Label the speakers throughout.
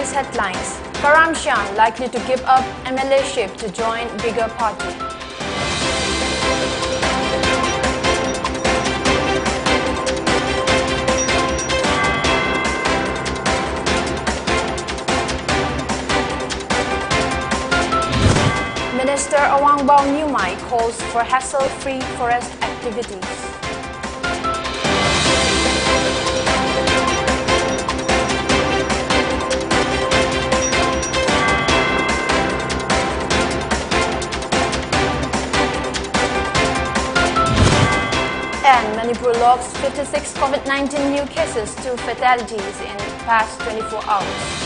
Speaker 1: today's headlines. Karam Shyam likely to give up MLA-ship to join bigger party. Minister Awang Newmai calls for hassle-free forest activities. And Manipur logs 56 COVID-19 new cases, 2 fatalities in past 24 hours.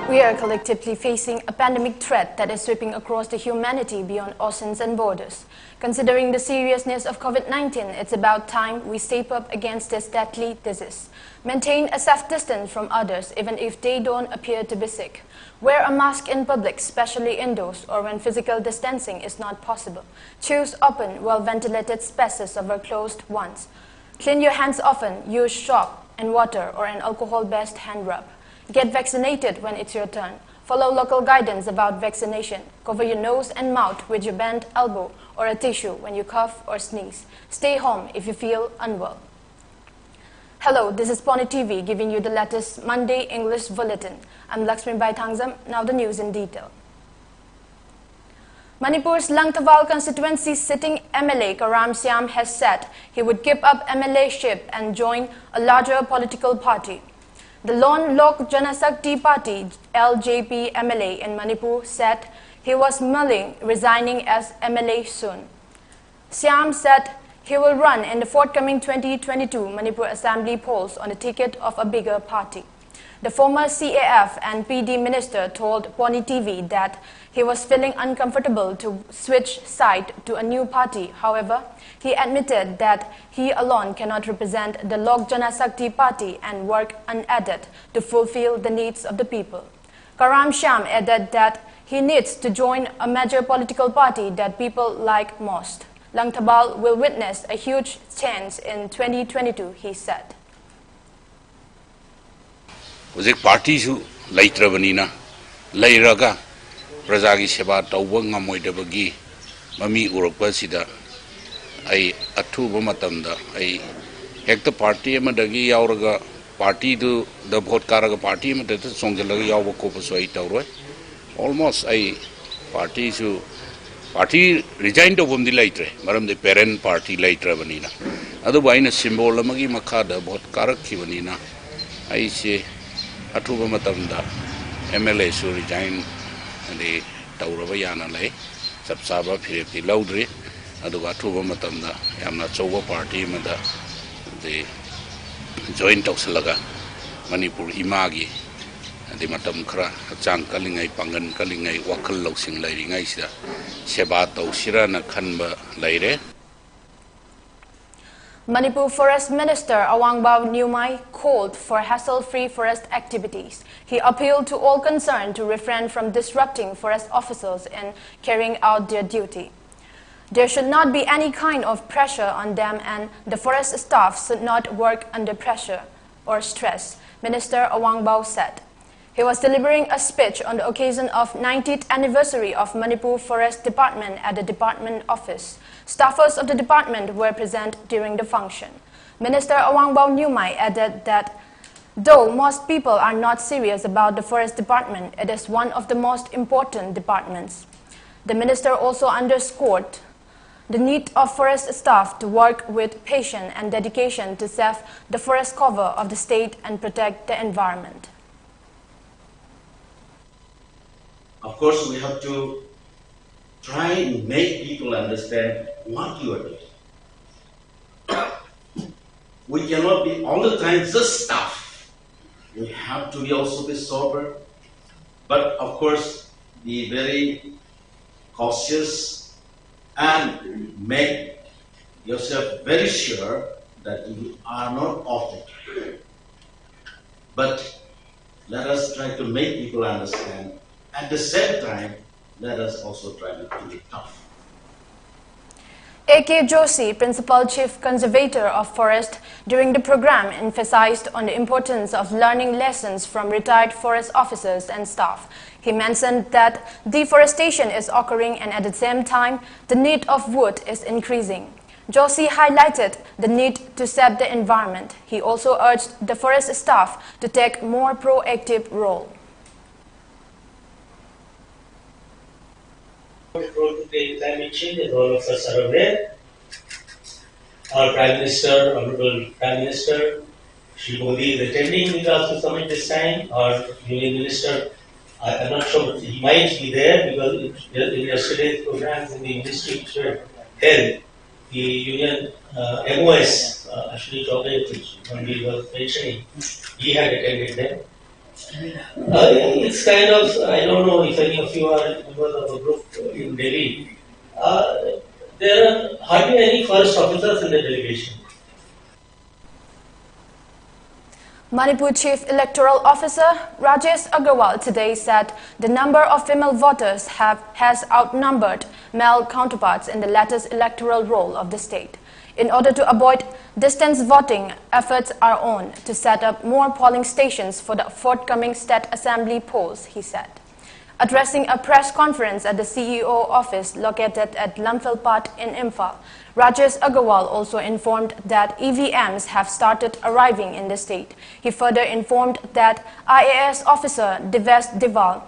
Speaker 1: We are collectively facing a pandemic threat that is sweeping across the humanity beyond oceans and borders. Considering the seriousness of COVID-19, it's about time we step up against this deadly disease. Maintain a safe distance from others even if they don't appear to be sick. Wear a mask in public, especially indoors or when physical distancing is not possible. Choose open, well-ventilated spaces over closed ones. Clean your hands often. Use soap and water or an alcohol-based hand rub. Get vaccinated when it's your turn. Follow local guidance about vaccination. Cover your nose and mouth with your bent elbow or a tissue when you cough or sneeze. Stay home if you feel unwell. Hello, this is PONYTV giving you the latest Monday English Bulletin. I'm LAKSMIBAI. Now the news in detail. Manipur's Langtawal constituency sitting MLA Karam Shyam has said he would give up MLA-ship and join a larger political party. The lone Lok Janasakti Party LJP MLA in Manipur said he was mulling resigning as MLA soon. Shyam said he will run in the forthcoming 2022 Manipur Assembly polls on the ticket of a bigger party. The former CAF and PD minister told PONYTV that he was feeling uncomfortable to switch side to a new party. However, he admitted that he alone cannot represent the Lok Janasakti Party and work unaided to fulfill the needs of the people. Karam Shyam added that he needs to join a major political party that people like most. Langtawal will witness a huge change in 2022, he said.
Speaker 2: Ujik party su laitrabanina lairaga prajagi seba tawba ngamoidabagi mami urakpa sida ai athuba matamda ai hekta party amadagi yauraga party du the vote karaga party amada songjalaga yawba ko so ai tawroi almost ai party su party resign to bumdi laitre maram the parent party laitrabanina adu baina symbol amagi makada vote karakhibanina ai se Atuba matamda MLA su resign the Tauraba Yana lay, Sapsaba Philip Laudri, Aduga Tuba matamda, Yamna Chowa party mada the joint Oxalaga, Manipur Imagi, and the Matam Kra, Chang Kalingai, Pangan Kalingai, Wakal Loxing Lady Naisa, Sebato Shirana Kanba Laire.
Speaker 1: Manipur Forest Minister Awang Newmai called for hassle-free forest activities. He appealed to all concerned to refrain from disrupting forest officers in carrying out their duty. There should not be any kind of pressure on them and the forest staff should not work under pressure or stress, Minister Awang said. He was delivering a speech on the occasion of 90th anniversary of Manipur Forest Department at the department office. Staffers of the department were present during the function. Minister Awang Newmai added that though most people are not serious about the forest department, it is one of the most important departments. The minister also underscored the need of forest staff to work with passion and dedication to save the forest cover of the state and protect the environment.
Speaker 3: Of course, we have to try and make people understand what you are doing. We cannot be all the time just stuff. We have to be also be sober, but of course, be very cautious and make yourself very sure that you are not off the track. But let us try to make people understand At the same time, let us also try to be tough.
Speaker 1: A.K. Joshi, Principal Chief Conservator of Forest, during the program emphasized on the importance of learning lessons from retired forest officers and staff. He mentioned that deforestation is occurring and at the same time, the need of wood is increasing. Joshi highlighted the need to save the environment. He also urged the forest staff to take more proactive role.
Speaker 4: Role to play in climate change, as all of us are aware. Our Prime Minister, Honorable Prime Minister, Shri Modi is attending the Glasgow Summit this time. Our Union Minister, I'm not sure he might be there because in yesterday's programs in the Ministry which were held, the Union MOS, Ashwini Chaudhary, which Mandir was mentioning, he had attended them. It's kind of, I don't know if any of you are members of a group in Delhi. There are hardly any forest officers in the delegation.
Speaker 1: Manipur Chief Electoral Officer Rajesh Agarwal today said the number of female voters has outnumbered male counterparts in the latest electoral roll of the state. In order to avoid distance voting, efforts are on to set up more polling stations for the forthcoming state assembly polls, he said. Addressing a press conference at the CEO office located at Lamphilpat in Imphal, Rajesh Agarwal also informed that EVMs have started arriving in the state. He further informed that IAS officer Devesh Deval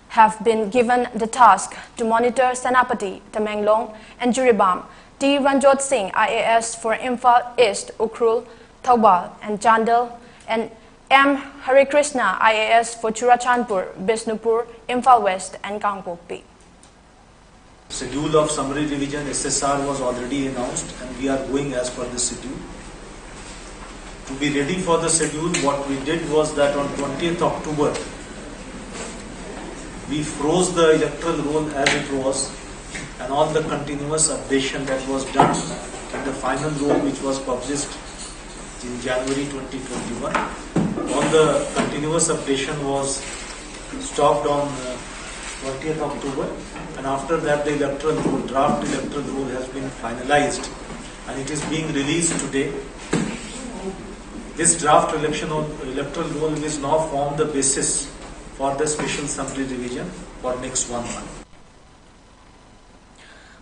Speaker 1: have been given the task to monitor Senapati, Tamenglong and Jiribam, T. Ranjot Singh, IAS for Imphal East, Ukhrul, Thoubal and Chandel, and M. Harikrishna, IAS for Churachandpur, Bisnupur, Imphal West and Kangpokpi.
Speaker 5: Schedule of summary revision SSR was already announced and we are going as per the schedule. To be ready for the schedule, what we did was that on 20th October, we froze the electoral roll as it was and all the continuous updation that was done in the final roll which was published in January 2021. All the continuous updation was stopped on 20th October and after that the electoral roll, draft electoral roll has been finalized and it is being released today. This draft electoral roll will now form the basis for the special summary revision for next 1 month.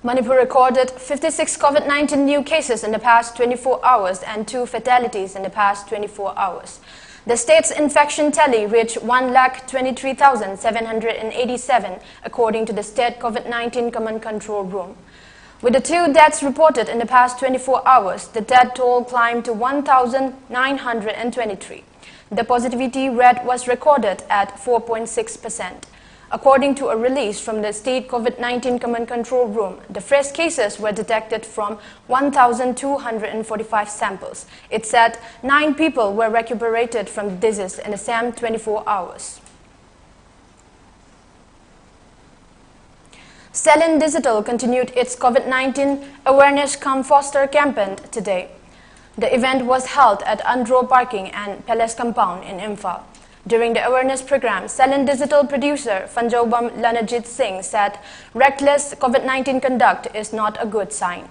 Speaker 1: Manipur recorded 56 COVID-19 new cases in the past 24 hours and 2 fatalities in the past 24 hours. The state's infection tally reached 1,23,787 according to the state COVID-19 Command Control Room. With the 2 deaths reported in the past 24 hours, the death toll climbed to 1,923. The positivity rate was recorded at 4.6%. According to a release from the State COVID-19 Command Control Room, the fresh cases were detected from 1,245 samples. It said 9 people were recuperated from disease in the same 24 hours. Selin Digital continued its COVID-19 awareness Come Foster campaign today. The event was held at Andro Parking and Palace Compound in Imphal. During the awareness program, Selin Digital producer Fanjobam Lanajit Singh said reckless COVID-19 conduct is not a good sign.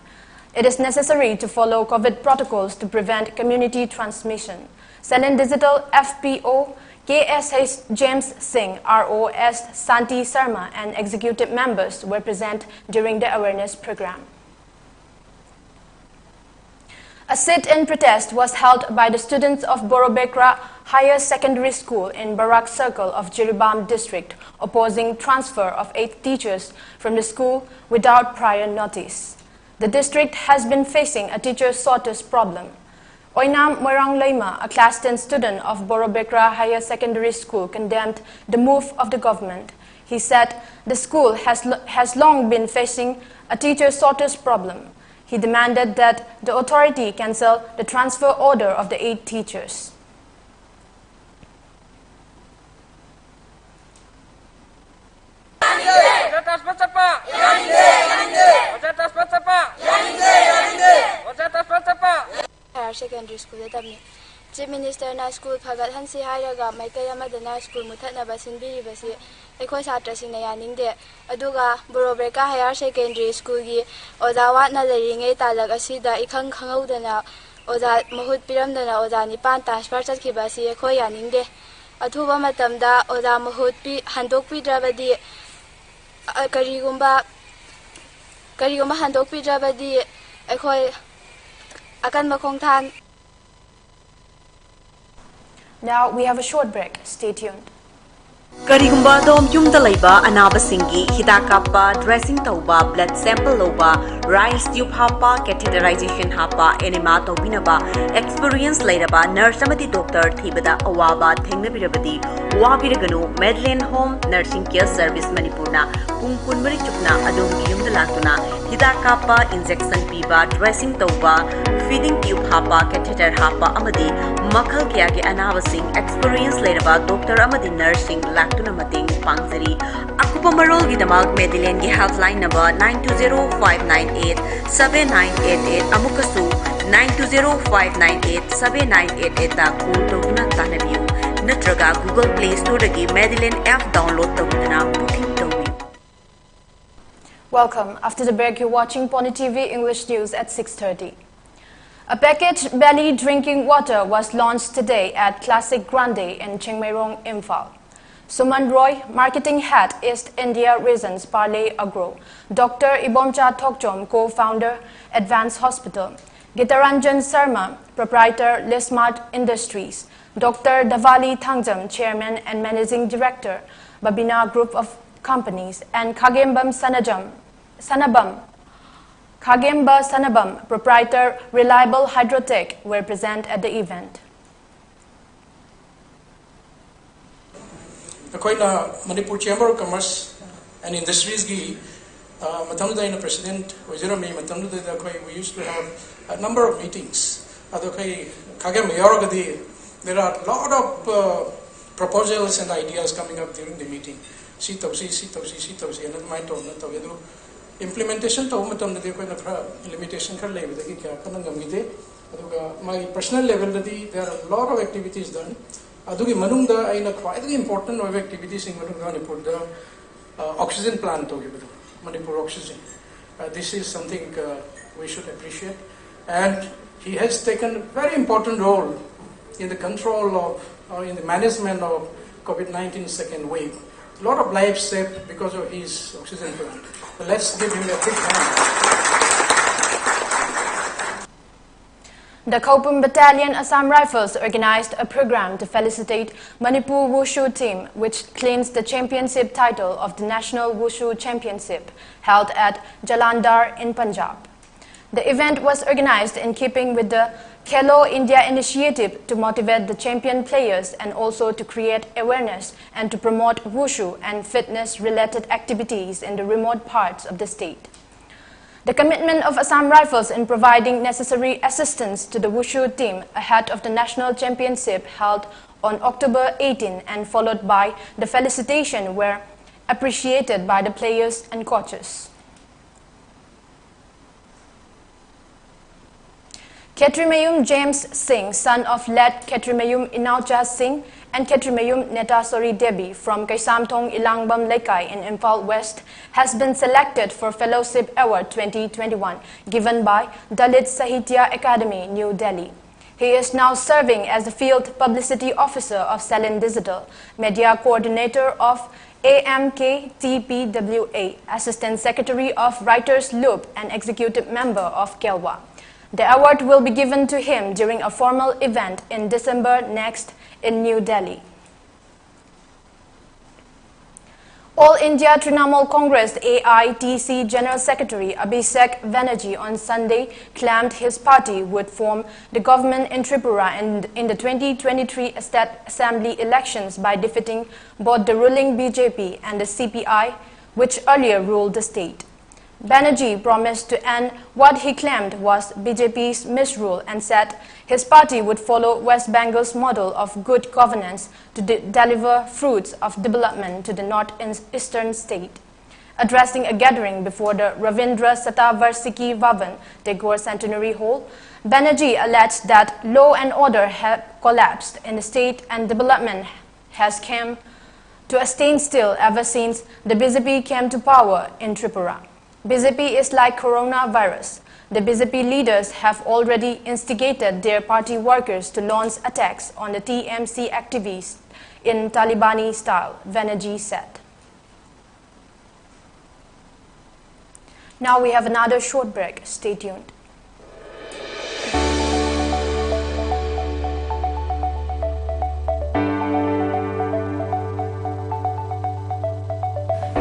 Speaker 1: It is necessary to follow COVID protocols to prevent community transmission. Selin Digital FPO KSH James Singh, ROS Santi Sarma and executive members were present during the awareness program. A sit-in protest was held by the students of Borobekra Higher Secondary School in Barak Circle of Jiribam district, opposing transfer of 8 teachers from the school without prior notice. The district has been facing a teacher shortage problem. Oinam Moirang Leima, a class 10 student of Borobekra Higher Secondary School, condemned the move of the government. He said the school has long been facing a teacher shortage problem. He demanded that the authority cancel the transfer order of the 8 teachers.
Speaker 6: Higher secondary school tabni Chief Minister na school phagat hansi hairaga maikay amadana school muthatnaba sinbiribasi ꯑꯩꯈꯣꯏ ꯁꯥꯇ꯭ꯔꯁꯤꯡꯅ ꯌꯥꯅꯤꯡꯗꯦ ꯑꯗꯨꯒ ꯕꯣꯔꯣꯕ꯭ꯔꯦꯀꯥ higher secondary ꯁ꯭ꯀꯨꯜꯒꯤ ꯑꯣꯖꯥ ꯋꯥꯠꯅ ꯂꯩꯔꯤꯉꯩ ꯇꯥꯂꯛ ꯑꯁꯤꯗ ꯏꯈꯪ ꯈꯪꯍꯧꯗꯅ ꯑꯣꯖꯥ ꯃꯍꯨꯠ ꯄꯤꯔꯝꯗꯅ ꯑꯣꯖꯥ 9 ꯇ꯭ꯔꯥꯟꯁꯐꯔ ꯆꯠꯈꯤꯕ ꯑꯁꯤ ꯑꯩꯈꯣꯏ ꯌꯥꯅꯤꯡꯗꯦ ꯑꯊꯨꯕ ꯃꯇꯝꯗ ꯑꯣꯖꯥ ꯃꯍꯨꯠ ꯍꯟꯗꯣꯛꯄꯤꯗ꯭ꯔꯕꯗꯤ ꯀꯔꯤꯒꯨꯝꯕ ꯍꯟꯗꯣꯛꯄꯤꯗ꯭ꯔꯕꯗꯤ ꯑꯩꯈꯣꯏ ꯑꯀꯟꯕ ꯈꯣꯡꯊꯥꯡ.
Speaker 1: Now we have a short break. Stay tuned.
Speaker 7: Karigumba dom yumda laiba anabasingi hidak kappa dressing tauba blood sample loba rice tube hapa catheterization hapa enema tobinaba experience lairaba nurse amati doctor thibada awaba thengnabirabadi wabiraganu Medline Home Nursing Care Service Manipurna pung kunmari chukna adongi yumda latuna hidak kappa injection piba dressing tauba feeding tube hapa catheter hapa amadi makhal kya ge anabasing experience lairaba doctor amadi nursing tuna mating pangzari akupa marol gi damak Medline gi helpline number 9205987988 amukasu 9205987988 ta call tawna tanabiu natraga Google Play Store gi Medline app download tawna booking tawi.
Speaker 1: Welcome. After the break, you're watching PONYTV English News at 6:30. A packaged belly drinking water was launched today at Classic Grande in Chingmairong, Imphal. Suman Roy, Marketing Head, East India Regions, Parle Agro. Dr. Ibomcha Thokchom, Co-Founder, Advanced Hospital. Gitaranjan Sarma, Proprietor, Lismart Industries. Dr. Davali Thangjam, Chairman and Managing Director, Babina Group of Companies. And Khagemba Sanabam, Proprietor, Reliable Hydrotech, were present at the event.
Speaker 8: Akoina Manipur Chamber of Commerce and Industries gi matamda ina president wajira me matamda da koi we used to have a number of meetings adokai kage mayorgadi there are a lot of proposals and ideas coming up during the meeting si tausi and my to na to edu implementation to matamda de koi na limitation kar lebi da ki kya kanang gamide aduga my personal level da there are a lot of activities done adugi manungda aina quite important of activities in Manipur the oxygen plant to give Manipur oxygen. This is something we should appreciate, and he has taken a very important role in the control of in the management of COVID-19 second wave. A lot of lives saved because of his oxygen plant. So let's give him a big hand.
Speaker 1: The Khopum Battalion Assam Rifles organized a program to felicitate Manipur Wushu team, which claims the championship title of the National Wushu Championship held at Jalandhar in Punjab. The event was organized in keeping with the Khelo India initiative to motivate the champion players and also to create awareness and to promote Wushu and fitness-related activities in the remote parts of the state. The commitment of Assam Rifles in providing necessary assistance to the Wushu team ahead of the national championship held on October 18 and followed by the felicitation were appreciated by the players and coaches. Ketrimayum James Singh, son of late Ketrimayum Inaucha Singh and Ketrimayum Netasori Debi from Kaisamthong Ilangbam Lekai in Imphal West, has been selected for Fellowship Award 2021 given by Dalit Sahitya Academy, New Delhi. He is now serving as the Field Publicity Officer of Salin Digital, Media Coordinator of AMKTPWA, Assistant Secretary of Writers Loop and Executive Member of Kelwa. The award will be given to him during a formal event in December next in New Delhi. All India Trinamool Congress AITC General Secretary Abhishek Banerjee on Sunday claimed his party would form the government in Tripura in the 2023 State Assembly elections by defeating both the ruling BJP and the CPI, which earlier ruled the state. Banerjee promised to end what he claimed was BJP's misrule and said his party would follow West Bengal's model of good governance to deliver fruits of development to the northeastern state. Addressing a gathering before the Ravindra Satavarshiki Bhavan, Tagore Centenary Hall, Banerjee alleged that law and order had collapsed in the state and development has come to a standstill ever since the BJP came to power in Tripura. BJP is like coronavirus. The BJP leaders have already instigated their party workers to launch attacks on the TMC activists in Talibani style, Banerjee said. Now we have another short break. Stay tuned.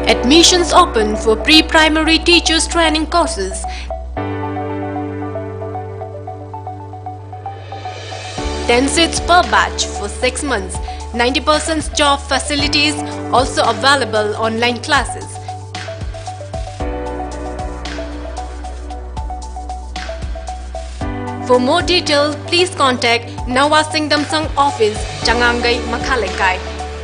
Speaker 9: Admissions open for pre-primary teachers training courses. 10 seats per batch for 6 months. 90% job facilities, also available online classes. For more details, please contact Nawasing Damsang Office, Changangai, Makhalekai.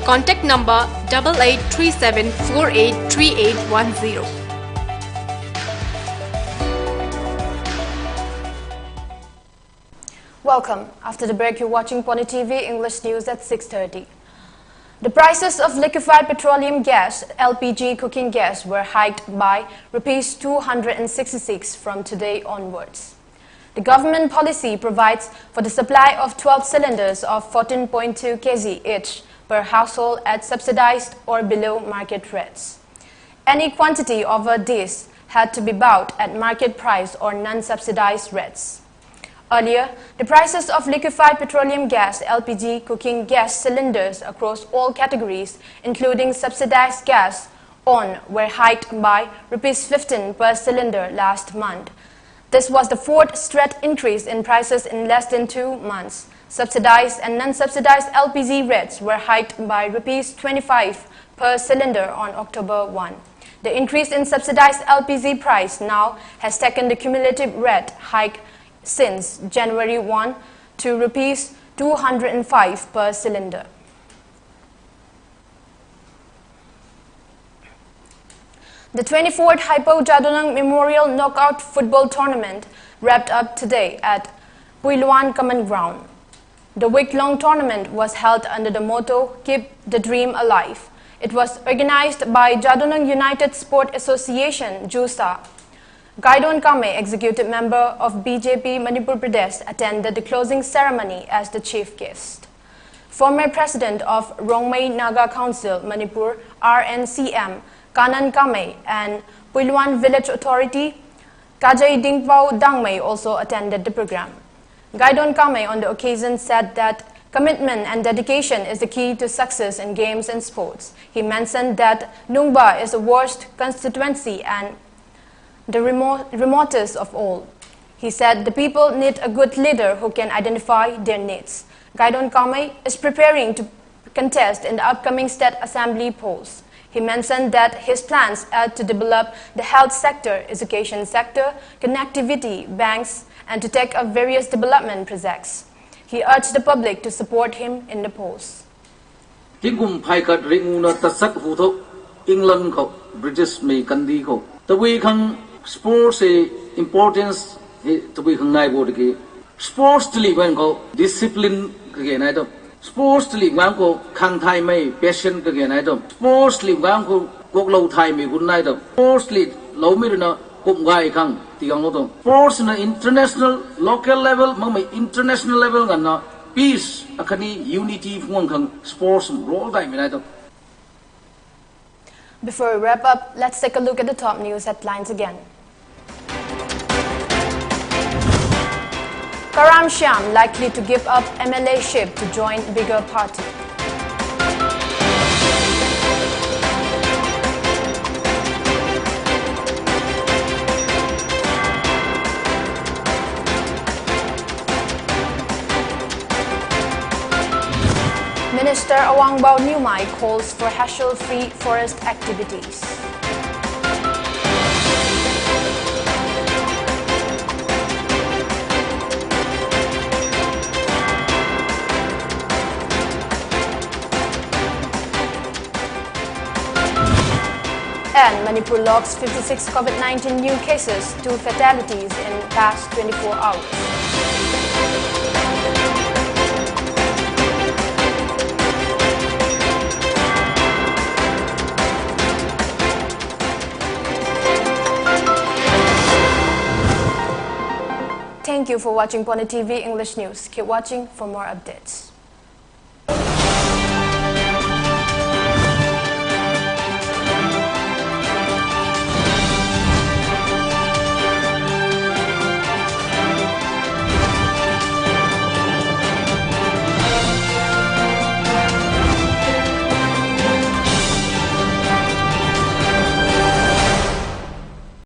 Speaker 9: Contact number 8837483810.
Speaker 1: Welcome. After the break, you're watching PONYTV English News at 6:30. The prices of liquefied petroleum gas, LPG cooking gas, were hiked by Rs 266 from today onwards. The government policy provides for the supply of 12 cylinders of 14.2 kg each per household at subsidized or below market rates. Any quantity over this had to be bought at market price or non-subsidized rates. Earlier, the prices of liquefied petroleum gas, LPG cooking gas cylinders across all categories, including subsidized gas, were hiked by Rs 15 per cylinder last month. This was the fourth straight increase in prices in less than 2 months. Subsidized and non-subsidized LPG rates were hiked by Rs 25 per cylinder on October 1. The increase in subsidized LPG price now has taken the cumulative rate hike since January 1 to Rs 205 per cylinder. The 24th Hypo Jadonang Memorial Knockout Football Tournament wrapped up today at Puiluan Common Ground. The week-long tournament was held under the motto, Keep the Dream Alive. It was organized by Jadonang United Sport Association, JUSA. Gaidon Kame, executive member of BJP Manipur Pradesh, attended the closing ceremony as the chief guest. Former president of Rongmei Naga Council, Manipur, RNCM, Kanan Kame, and Puiluan Village Authority, Kajay Dingpao Dangmei, also attended the program. Gaidon Kame on the occasion said that commitment and dedication is the key to success in games and sports. He mentioned that Nungba is the worst constituency and the remotest of all. He said the people need a good leader who can identify their needs. Gaidon Kame is preparing to contest in the upcoming state assembly polls. He mentioned that his plans are to develop the health sector, education sector, connectivity, banks, and to take up various development projects. He urged the public to support him in the polls.
Speaker 10: Tingum phaikat ringuna tasak huthok England ko British me kandi ko. Tawi khang sports importance tawi khang nai bo de sports tli wan ko discipline ke nai to sports tli wan ko khang thai mai passion ke nai to sports tli wan ko kok lo thai me gun nai to sports tli lo mi na kum gai khang tiang lo to sports na international local level mang mai international level gan na peace akhani unity phung khang sports role dai me nai to.
Speaker 1: Before we wrap up, let's take a look at the top news headlines again. Karam Shyam likely to give up MLA-ship to join bigger party. Minister Awangbao Nyumai calls for hassle-free forest activities. And Manipur logs 56 COVID-19 new cases, 2 fatalities in past 24 hours. Thank you for watching PONYTV English News. Keep watching for more updates.